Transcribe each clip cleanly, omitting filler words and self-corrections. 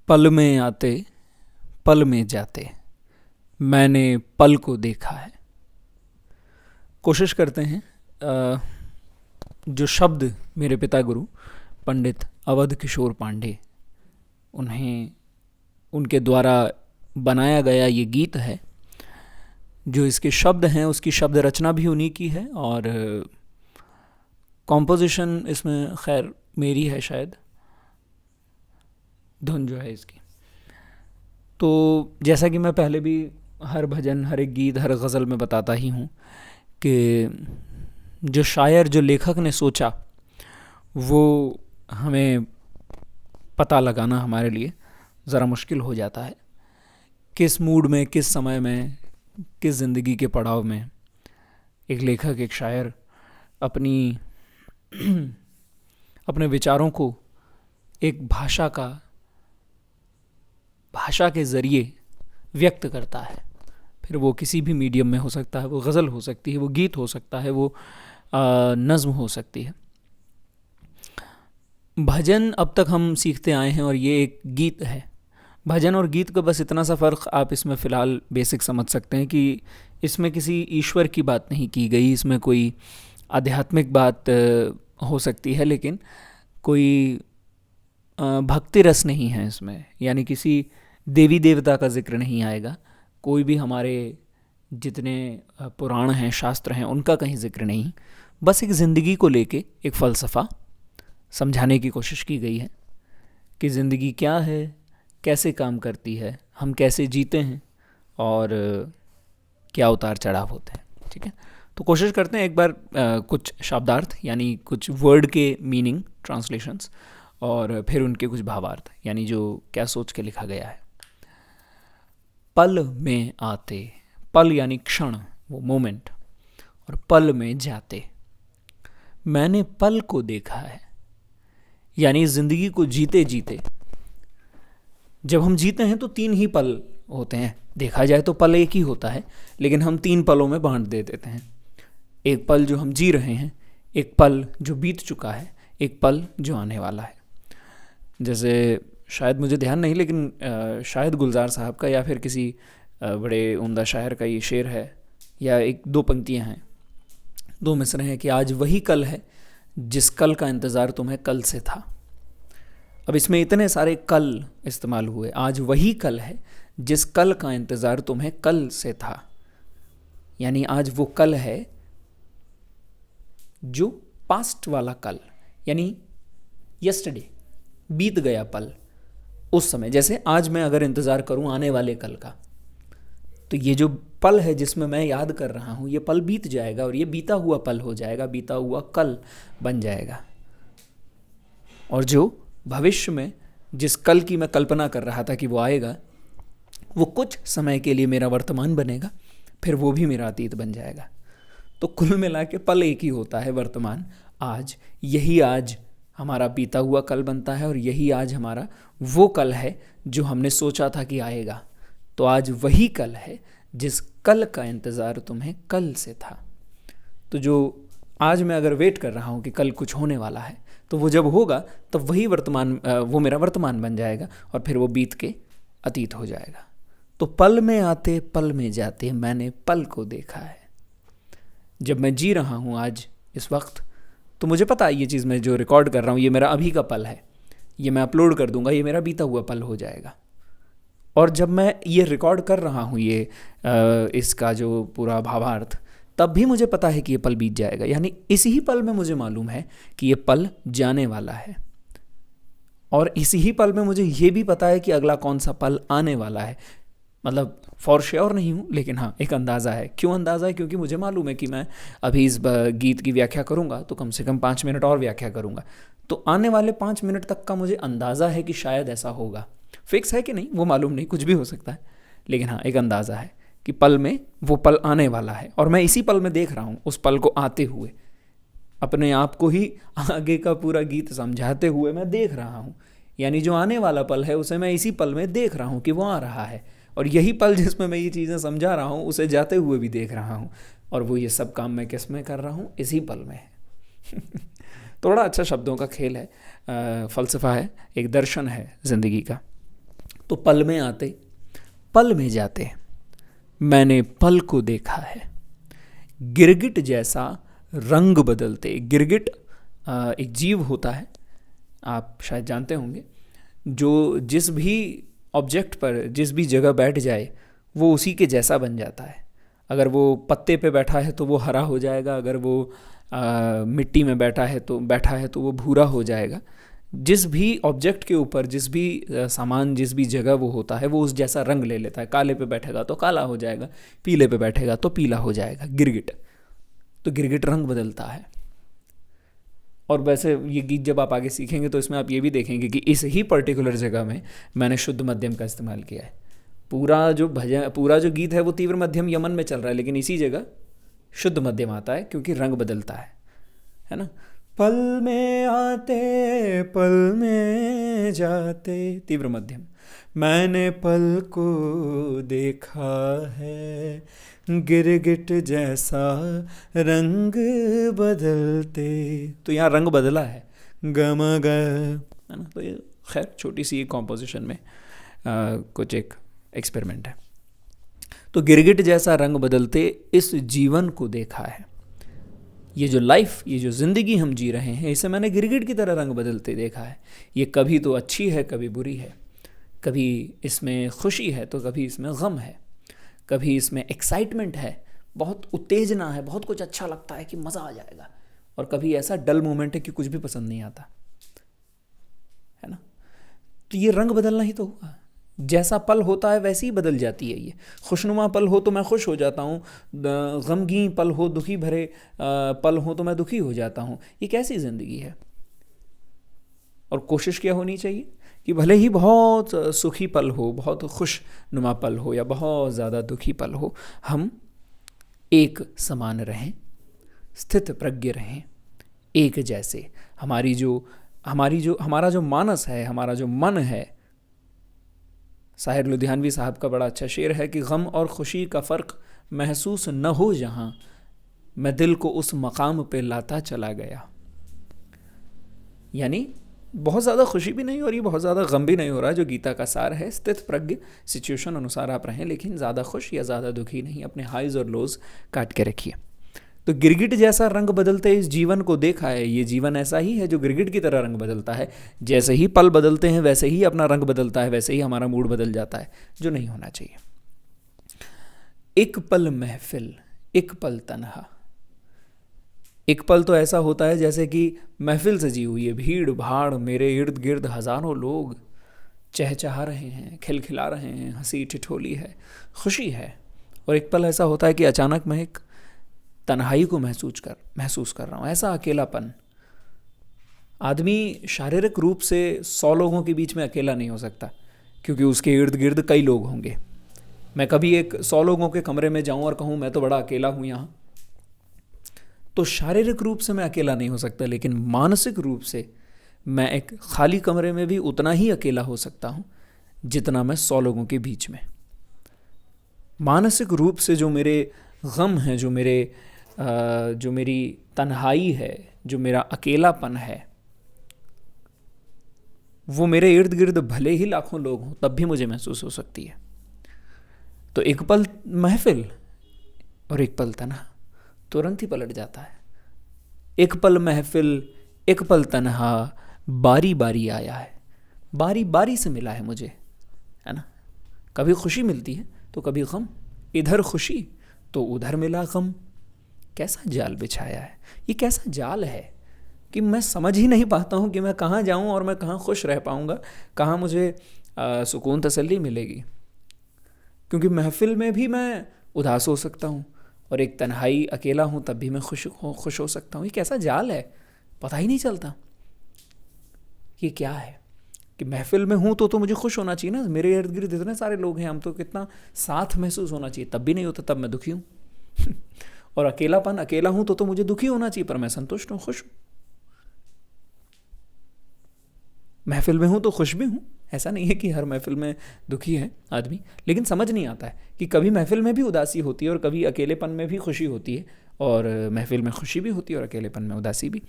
पल में आते पल में जाते, मैंने पल को देखा है। कोशिश करते हैं जो शब्द मेरे पिता गुरु पंडित अवध किशोर पांडे, उन्हें उनके द्वारा बनाया गया ये गीत है, जो इसके शब्द हैं उसकी शब्द रचना भी उन्हीं की है और कॉम्पोजिशन इसमें खैर मेरी है शायद, धुन जो है इसकी। तो जैसा कि मैं पहले भी हर भजन, हर एक गीत, हर गज़ल में बताता ही हूँ कि जो शायर, जो लेखक ने सोचा वो हमें पता लगाना हमारे लिए ज़रा मुश्किल हो जाता है। किस मूड में, किस समय में, किस ज़िंदगी के पड़ाव में एक लेखक, एक शायर अपनी अपने विचारों को एक भाषा के ज़रिए व्यक्त करता है। फिर वो किसी भी मीडियम में हो सकता है, वो गज़ल हो सकती है, वो गीत हो सकता है, वो नज़्म हो सकती है। भजन अब तक हम सीखते आए हैं और ये एक गीत है। भजन और गीत का बस इतना सा फ़र्क आप इसमें फ़िलहाल बेसिक समझ सकते हैं कि इसमें किसी ईश्वर की बात नहीं की गई, इसमें कोई आध्यात्मिक बात हो सकती है, लेकिन कोई भक्ति रस नहीं है इसमें, यानी किसी देवी देवता का जिक्र नहीं आएगा। कोई भी हमारे जितने पुराण हैं, शास्त्र हैं, उनका कहीं जिक्र नहीं। बस एक ज़िंदगी को लेके एक फ़लसफ़ा समझाने की कोशिश की गई है कि ज़िंदगी क्या है, कैसे काम करती है, हम कैसे जीते हैं और क्या उतार चढ़ाव होते हैं। ठीक है, तो कोशिश करते हैं एक बार कुछ शब्दार्थ यानी कुछ वर्ड के मीनिंग, ट्रांसलेशंस, और फिर उनके कुछ भावार्थ यानी जो क्या सोच के लिखा गया है। पल में आते, पल यानी क्षण, वो मोमेंट, और पल में जाते, मैंने पल को देखा है, यानी ज़िंदगी को जीते जीते। जब हम जीते हैं तो 3 ही पल होते हैं, देखा जाए तो पल एक ही होता है, लेकिन हम 3 पलों में बांट दे देते हैं। एक पल जो हम जी रहे हैं, एक पल जो बीत चुका है, एक पल जो आने वाला है। जैसे शायद मुझे ध्यान नहीं, लेकिन शायद गुलजार साहब का या फिर किसी बड़े उम्दा शायर का ये शेर है, या 1-2 पंक्तियाँ हैं, 2 मिसरे हैं कि आज वही कल है जिस कल का इंतज़ार तुम्हें कल से था। अब इसमें इतने सारे कल इस्तेमाल हुए। आज वही कल है जिस कल का इंतज़ार तुम्हें कल से था, यानी आज वो कल है जो पास्ट वाला कल, यानी यस्टरडे, बीत गया पल, उस समय। जैसे आज मैं अगर इंतज़ार करूं आने वाले कल का, तो ये जो पल है जिसमें मैं याद कर रहा हूं, ये पल बीत जाएगा और ये बीता हुआ पल हो जाएगा, बीता हुआ कल बन जाएगा। और जो भविष्य में जिस कल की मैं कल्पना कर रहा था कि वो आएगा, वो कुछ समय के लिए मेरा वर्तमान बनेगा, फिर वो भी मेरा अतीत बन जाएगा। तो कुल मिला के पल एक ही होता है, वर्तमान, आज। यही आज हमारा बीता हुआ कल बनता है और यही आज हमारा वो कल है जो हमने सोचा था कि आएगा। तो आज वही कल है जिस कल का इंतज़ार तुम्हें कल से था। तो जो आज मैं अगर वेट कर रहा हूँ कि कल कुछ होने वाला है, तो वो जब होगा तब वही वर्तमान, वो मेरा वर्तमान बन जाएगा और फिर वो बीत के अतीत हो जाएगा। तो पल में आते पल में जाते, मैंने पल को देखा है। जब मैं जी रहा हूँ आज इस वक्त, तो मुझे पता है ये चीज़ मैं जो रिकॉर्ड कर रहा हूँ ये मेरा अभी का पल है, ये मैं अपलोड कर दूंगा, ये मेरा बीता हुआ पल हो जाएगा। और जब मैं ये रिकॉर्ड कर रहा हूँ ये इसका जो पूरा भावार्थ, तब भी मुझे पता है कि ये पल बीत जाएगा, यानी इसी ही पल में मुझे मालूम है कि ये पल जाने वाला है। और इसी ही पल में मुझे ये भी पता है कि अगला कौन सा पल आने वाला है। मतलब फॉर श्योर नहीं हूँ, लेकिन हाँ एक अंदाज़ा है। क्यों अंदाज़ा है? क्योंकि मुझे मालूम है कि मैं अभी इस गीत की व्याख्या करूँगा तो कम से कम 5 मिनट और व्याख्या करूँगा, तो आने वाले 5 मिनट तक का मुझे अंदाज़ा है कि शायद ऐसा होगा। फिक्स है कि नहीं वो मालूम नहीं, कुछ भी हो सकता है, लेकिन हाँ एक अंदाज़ा है कि पल में वो पल आने वाला है और मैं इसी पल में देख रहा हूँ उस पल को आते हुए। अपने आप को ही आगे का पूरा गीत समझाते हुए मैं देख रहा हूँ, यानी जो आने वाला पल है उसे मैं इसी पल में देख रहा हूँ कि वो आ रहा है, और यही पल जिसमें मैं ये चीज़ें समझा रहा हूँ उसे जाते हुए भी देख रहा हूँ, और वो ये सब काम मैं किस में कर रहा हूँ, इसी पल में है। थोड़ा अच्छा शब्दों का खेल है, फ़लसफ़ा है, एक दर्शन है ज़िंदगी का। तो पल में आते, पल में जाते, मैंने पल को देखा है। गिरगिट जैसा रंग बदलते। गिरगिट एक जीव होता है, आप शायद जानते होंगे, जो जिस भी ऑब्जेक्ट पर, जिस भी जगह बैठ जाए वो उसी के जैसा बन जाता है। अगर वो पत्ते पे बैठा है तो वो हरा हो जाएगा, अगर वो मिट्टी में बैठा है तो वो भूरा हो जाएगा। जिस भी ऑब्जेक्ट के ऊपर, जिस भी सामान, जिस भी जगह वो होता है, वो उस जैसा रंग ले लेता है। काले पे बैठेगा तो काला हो जाएगा, पीले पे बैठेगा तो पीला हो जाएगा। गिरगिट, तो गिरगिट रंग बदलता है। और वैसे ये गीत जब आप आगे सीखेंगे तो इसमें आप ये भी देखेंगे कि इस ही पर्टिकुलर जगह में मैंने शुद्ध मध्यम का इस्तेमाल किया है। पूरा जो गीत है वो तीव्र मध्यम यमन में चल रहा है, लेकिन इसी जगह शुद्ध मध्यम आता है क्योंकि रंग बदलता है ना। पल में आते पल में जाते, तीव्र मध्यम। मैंने पल को देखा है, गिरगिट जैसा रंग बदलते। तो यहाँ रंग बदला है, गम ग, है ना। तो ये खैर छोटी सी कॉम्पोजिशन में कुछ एक एक्सपेरिमेंट है। तो गिरगिट जैसा रंग बदलते इस जीवन को देखा है। ये जो लाइफ, ये जो ज़िंदगी हम जी रहे हैं, इसे मैंने गिरगिट की तरह रंग बदलते देखा है। ये कभी तो अच्छी है, कभी बुरी है, कभी इसमें खुशी है तो कभी इसमें गम है, कभी इसमें एक्साइटमेंट है, बहुत उत्तेजना है, बहुत कुछ अच्छा लगता है कि मज़ा आ जाएगा, और कभी ऐसा डल मोमेंट है कि कुछ भी पसंद नहीं आता, है ना। तो ये रंग बदलना ही तो होगा। जैसा पल होता है वैसी ही बदल जाती है ये। खुशनुमा पल हो तो मैं खुश हो जाता हूँ, गमगीन पल हो, दुखी भरे पल हो तो मैं दुखी हो जाता हूँ। ये कैसी ज़िंदगी है। और कोशिश क्या होनी चाहिए कि भले ही बहुत सुखी पल हो, बहुत खुशनुमा पल हो या बहुत ज़्यादा दुखी पल हो, हम एक समान रहें, स्थित प्रज्ञ रहें, एक जैसे। हमारा जो मानस है, हमारा जो मन है, साहिर लुधियानवी साहब का बड़ा अच्छा शेर है कि गम और खुशी का फ़र्क महसूस न हो जहाँ, मैं दिल को उस मकाम पे लाता चला गया। यानी बहुत ज़्यादा खुशी भी नहीं हो रही, बहुत ज़्यादा गम भी नहीं हो रहा, जो गीता का सार है। स्थित प्रज्ञ, सिचुएशन अनुसार आप रहें, लेकिन ज़्यादा खुश या ज़्यादा दुखी नहीं, अपने हाइज़ और लोज़ काट के रखिए। तो गिरगिट जैसा रंग बदलते इस जीवन को देखा है। ये जीवन ऐसा ही है जो गिरगिट की तरह रंग बदलता है। जैसे ही पल बदलते हैं वैसे ही अपना रंग बदलता है, वैसे ही हमारा मूड बदल जाता है, जो नहीं होना चाहिए। एक पल महफिल, एक पल तन्हा। एक पल तो ऐसा होता है जैसे कि महफिल सजी हुई है, भीड़ भाड़, मेरे इर्द गिर्द हज़ारों लोग चहचहा रहे हैं, खिलखिला रहे हैं, हंसी ठिठोली है, खुशी है। और एक पल ऐसा होता है कि अचानक मैं एक तन्हाई को महसूस कर रहा हूँ, ऐसा अकेलापन। आदमी शारीरिक रूप से 100 लोगों के बीच में अकेला नहीं हो सकता, क्योंकि उसके इर्द गिर्द कई लोग होंगे। मैं कभी एक 100 लोगों के कमरे में जाऊं और कहूं मैं तो बड़ा अकेला हूं यहाँ, तो शारीरिक रूप से मैं अकेला नहीं हो सकता, लेकिन मानसिक रूप से मैं एक खाली कमरे में भी उतना ही अकेला हो सकता हूं जितना मैं 100 लोगों के बीच में। मानसिक रूप से जो मेरे गम हैं, जो मेरी तन्हाई है, जो मेरा अकेलापन है, वो मेरे इर्द गिर्द भले ही लाखों लोग हों तब भी मुझे महसूस हो सकती है। तो एक पल महफिल और एक पल तन्हा तुरंत ही पलट जाता है। एक पल महफिल, एक पल तन्हा, बारी बारी आया है, बारी बारी से मिला है मुझे, है ना। कभी खुशी मिलती है तो कभी गम, इधर खुशी तो उधर मिला गम। कैसा जाल बिछाया है, ये कैसा जाल है कि मैं समझ ही नहीं पाता हूँ कि मैं कहाँ जाऊँ और मैं कहाँ खुश रह पाऊँगा, कहाँ मुझे सुकून तसल्ली मिलेगी। क्योंकि महफिल में भी मैं उदास हो सकता हूँ और एक तन्हाई अकेला हूँ तब भी मैं खुश हो सकता हूँ। ये कैसा जाल है, पता ही नहीं चलता ये क्या है। कि महफिल में हूँ तो मुझे खुश होना चाहिए ना, मेरे इर्द गिर्द इतने सारे लोग हैं, हम तो कितना साथ महसूस होना चाहिए, तब भी नहीं होता, तब मैं दुखी हूँ। और अकेला हूँ तो मुझे दुखी होना चाहिए, पर मैं संतुष्ट हूँ, खुश हूँ। महफिल में हूँ तो खुश भी हूँ, ऐसा नहीं है कि हर महफिल में दुखी है आदमी, लेकिन समझ नहीं आता है कि कभी महफिल में भी उदासी होती है और कभी अकेलेपन में भी खुशी होती है, और महफिल में खुशी भी होती है और अकेलेपन में उदासी भी।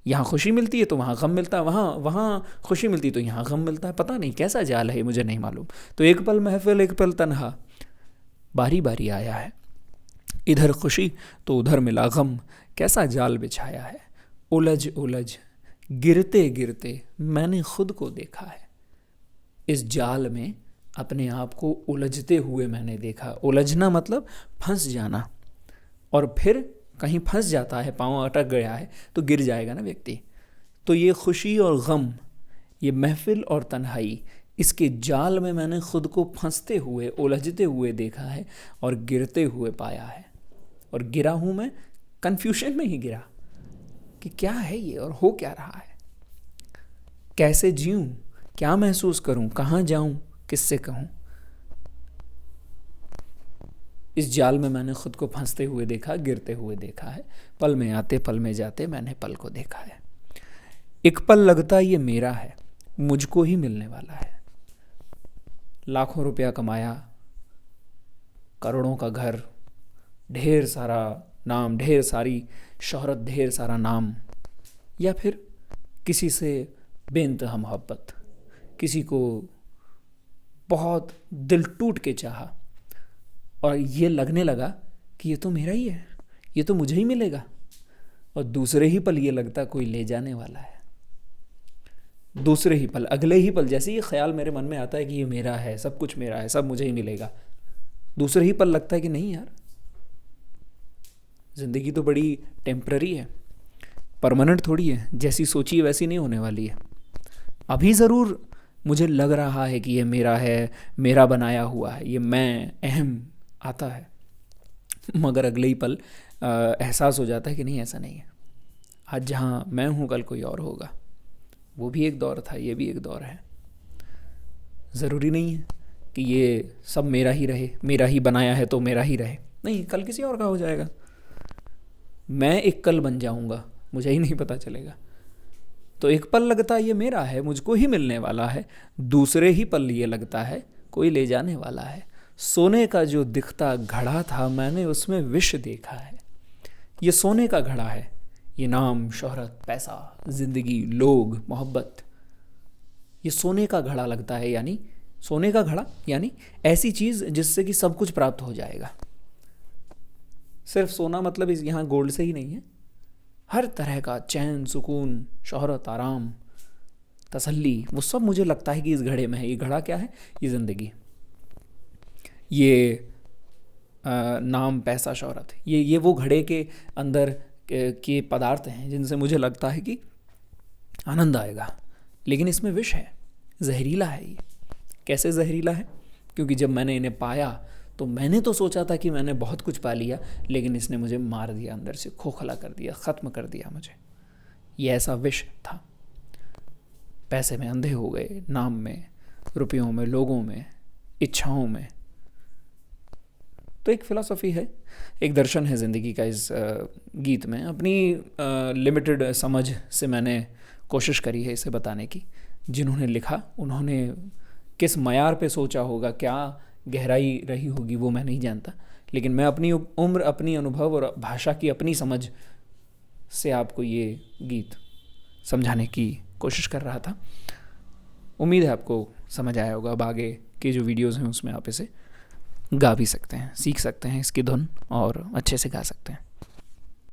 यहाँ खुशी मिलती है तो वहाँ गम मिलता है, वहाँ वहाँ खुशी मिलती है तो यहाँ गम मिलता है। पता नहीं कैसा जाल है, मुझे नहीं मालूम। तो एक पल महफिल एक पल तन्हा, बारी बारी आया है, इधर खुशी तो उधर मिला गम, कैसा जाल बिछाया है। उलझ उलझ गिरते गिरते मैंने खुद को देखा है, इस जाल में अपने आप को उलझते हुए मैंने देखा। उलझना मतलब फंस जाना, और फिर कहीं फंस जाता है, पाँव अटक गया है तो गिर जाएगा ना व्यक्ति। तो ये खुशी और गम, ये महफिल और तन्हाई, इसके जाल में मैंने खुद को फंसते हुए उलझते हुए देखा है और गिरते हुए पाया है। और गिरा हूँ मैं कन्फ्यूजन में ही गिरा कि क्या है ये और हो क्या रहा है, कैसे जीऊँ, क्या महसूस करूँ, कहाँ जाऊँ, किससे कहूँ। इस जाल में मैंने खुद को फंसते हुए देखा, गिरते हुए देखा है। पल में आते पल में जाते मैंने पल को देखा है। एक पल लगता ये मेरा है, मुझको ही मिलने वाला है। लाखों रुपया कमाया, करोड़ों का घर, ढेर सारा नाम, ढेर सारी शोहरत, ढेर सारा नाम, या फिर किसी से बेइंतहा मोहब्बत, किसी को बहुत दिल टूट के चाहा, और ये लगने लगा कि ये तो मेरा ही है, ये तो मुझे ही मिलेगा। और दूसरे ही पल ये लगता कोई ले जाने वाला है। दूसरे ही पल, अगले ही पल, जैसे ये ख्याल मेरे मन में आता है कि ये मेरा है, सब कुछ मेरा है, सब मुझे ही मिलेगा, दूसरे ही पल लगता है कि नहीं यार, ज़िंदगी तो बड़ी टेम्पररी है, परमानेंट थोड़ी है, जैसी सोची वैसी नहीं होने वाली है। अभी ज़रूर मुझे लग रहा है कि ये मेरा है, मेरा बनाया हुआ है, ये मैं अहम आता है, मगर अगले ही पल एहसास हो जाता है कि नहीं, ऐसा नहीं है। आज जहाँ मैं हूँ कल कोई और होगा। वो भी एक दौर था, ये भी एक दौर है। ज़रूरी नहीं है कि ये सब मेरा ही रहे, मेरा ही बनाया है तो मेरा ही रहे, नहीं, कल किसी और का हो जाएगा। मैं एक कल बन जाऊँगा, मुझे ही नहीं पता चलेगा। तो एक पल लगता ये मेरा है, मुझको ही मिलने वाला है, दूसरे ही पल ये लगता है कोई ले जाने वाला है। सोने का जो दिखता घड़ा था, मैंने उसमें विष देखा है। ये सोने का घड़ा है, ये नाम, शोहरत, पैसा, ज़िंदगी, लोग, मोहब्बत, ये सोने का घड़ा लगता है। यानी सोने का घड़ा यानी ऐसी चीज़ जिससे कि सब कुछ प्राप्त हो जाएगा। सिर्फ सोना मतलब इस यहाँ गोल्ड से ही नहीं है, हर तरह का चैन, सुकून, शोहरत, आराम, तसल्ली, वो सब मुझे लगता है कि इस घड़े में है। ये घड़ा क्या है? ये ज़िंदगी, ये नाम, पैसा, शोहरत, ये वो घड़े के अंदर के पदार्थ हैं जिनसे मुझे लगता है कि आनंद आएगा। लेकिन इसमें विष है, जहरीला है। ये कैसे जहरीला है? क्योंकि जब मैंने इन्हें पाया तो मैंने तो सोचा था कि मैंने बहुत कुछ पा लिया, लेकिन इसने मुझे मार दिया, अंदर से खोखला कर दिया, ख़त्म कर दिया मुझे। ये ऐसा विष था। पैसे में अंधे हो गए, नाम में, रुपयों में, लोगों में, इच्छाओं में। तो एक फ़िलॉसफ़ी है, एक दर्शन है ज़िंदगी का इस गीत में। अपनी लिमिटेड समझ से मैंने कोशिश करी है इसे बताने की। जिन्होंने लिखा उन्होंने किस मयार पे सोचा होगा, क्या गहराई रही होगी, वो मैं नहीं जानता। लेकिन मैं अपनी उम्र, अपनी अनुभव और भाषा की अपनी समझ से आपको ये गीत समझाने की कोशिश कर रहा था। उम्मीद है आपको समझ आया होगा। अब आगे के जो वीडियोज़ हैं उसमें आप इसे गा भी सकते हैं, सीख सकते हैं इसकी धुन और अच्छे से गा सकते हैं।